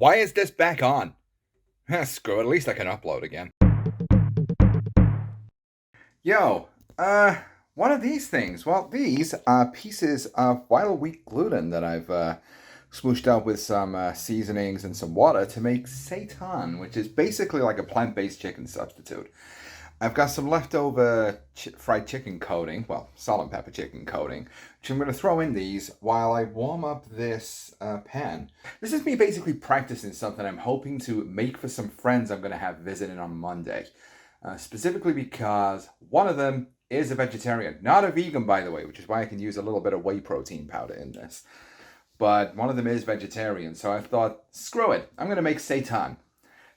Why is this back on? Screw it, at least I can upload again. Yo, one of these things. Well, these are pieces of vital wheat gluten that I've smooshed out with some seasonings and some water to make seitan, which is basically like a plant-based chicken substitute. I've got some leftover fried chicken coating, well, salt and pepper chicken coating, which I'm going to throw in these while I warm up this pan. This is me basically practicing something I'm hoping to make for some friends I'm going to have visiting on Monday. Specifically because one of them is a vegetarian. Not a vegan, by the way, which is why I can use a little bit of whey protein powder in this. But one of them is vegetarian, so I thought, screw it, I'm going to make seitan.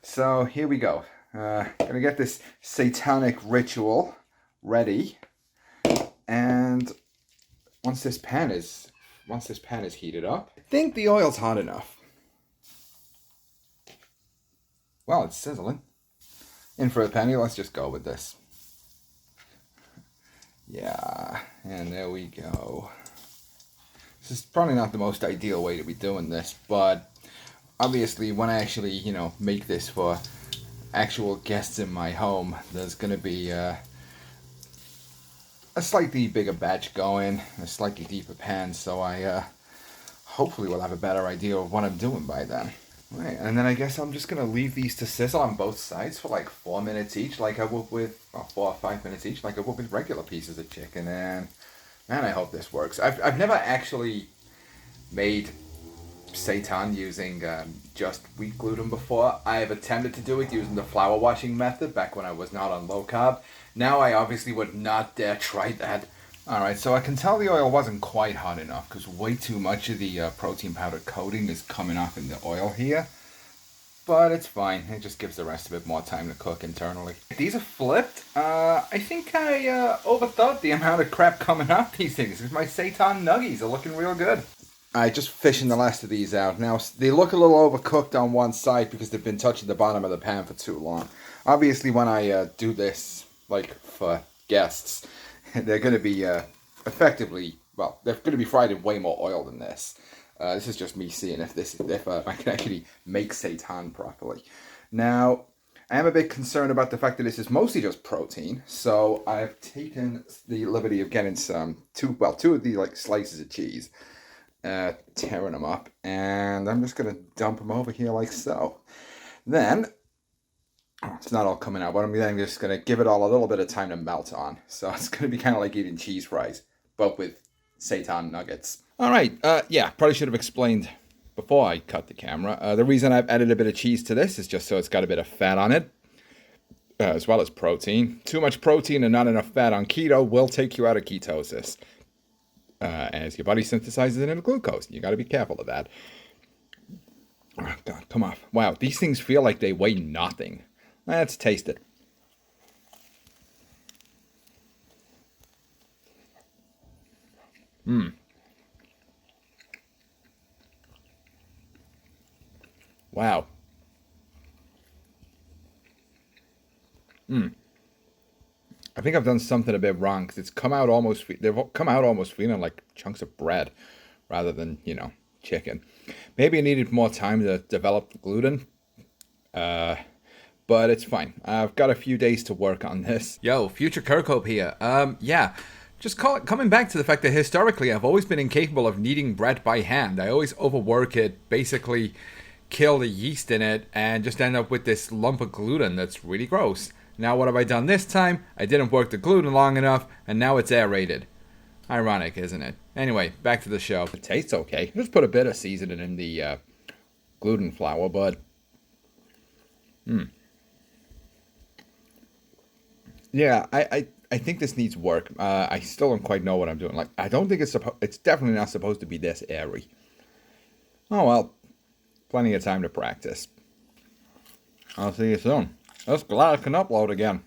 So here we go. Gonna get this satanic ritual ready, and once this pan is heated up, I think the oil's hot enough. Well, it's sizzling. In for a penny, let's just go with this. Yeah, and there we go. This is probably not the most ideal way to be doing this, but obviously when I actually, make this for actual guests in my home, there's going to be a slightly bigger batch going, a slightly deeper pan, so I hopefully will have a better idea of what I'm doing by then. Right, and then I guess I'm just going to leave these to sizzle on both sides for like 4 minutes each, like I would with, 4 or 5 minutes each, like I would with regular pieces of chicken, and man, I hope this works. I've never actually made seitan using just wheat gluten before. I have attempted to do it using the flour washing method back when I was not on low carb. Now I obviously would not dare try that. Alright, so I can tell the oil wasn't quite hot enough because way too much of the protein powder coating is coming off in the oil here. But it's fine, it just gives the rest of it more time to cook internally. These are flipped. I think I overthought the amount of crap coming off these things because my seitan nuggies are looking real good. I just fishing the last of these out. Now, they look a little overcooked on one side because they've been touching the bottom of the pan for too long. Obviously, when I do this, like, for guests, they're going to be effectively, well, they're going to be fried in way more oil than this. This is just me seeing if I can actually make seitan properly. Now, I am a bit concerned about the fact that this is mostly just protein, so I've taken the liberty of getting two of these, like, slices of cheese. Tearing them up, and I'm just gonna dump them over here like so. Then it's not all coming out, but I'm then just gonna give it all a little bit of time to melt on. So it's gonna be kind of like eating cheese fries, but with seitan nuggets. All right, yeah, probably should have explained before I cut the camera. The reason I've added a bit of cheese to this is just so it's got a bit of fat on it, as well as protein. Too much protein and not enough fat on keto will take you out of ketosis. As your body synthesizes it into glucose. You got to be careful of that. Oh, God, come off. Wow, these things feel like they weigh nothing. Let's taste it. Wow. I think I've done something a bit wrong because they've come out almost feeling like chunks of bread rather than, chicken. Maybe I needed more time to develop the gluten, but it's fine. I've got a few days to work on this. Yo, future Kirkhope here. Yeah, just coming back to the fact that historically I've always been incapable of kneading bread by hand. I always overwork it, basically kill the yeast in it, and just end up with this lump of gluten that's really gross. Now what have I done this time? I didn't work the gluten long enough, and now it's aerated. Ironic, isn't it? Anyway, back to the show. It tastes okay. Just put a bit of seasoning in the gluten flour, but... Yeah, I think this needs work. I still don't quite know what I'm doing. Like, I don't think it's definitely not supposed to be this airy. Oh well, plenty of time to practice. I'll see you soon. Just glad I can upload again.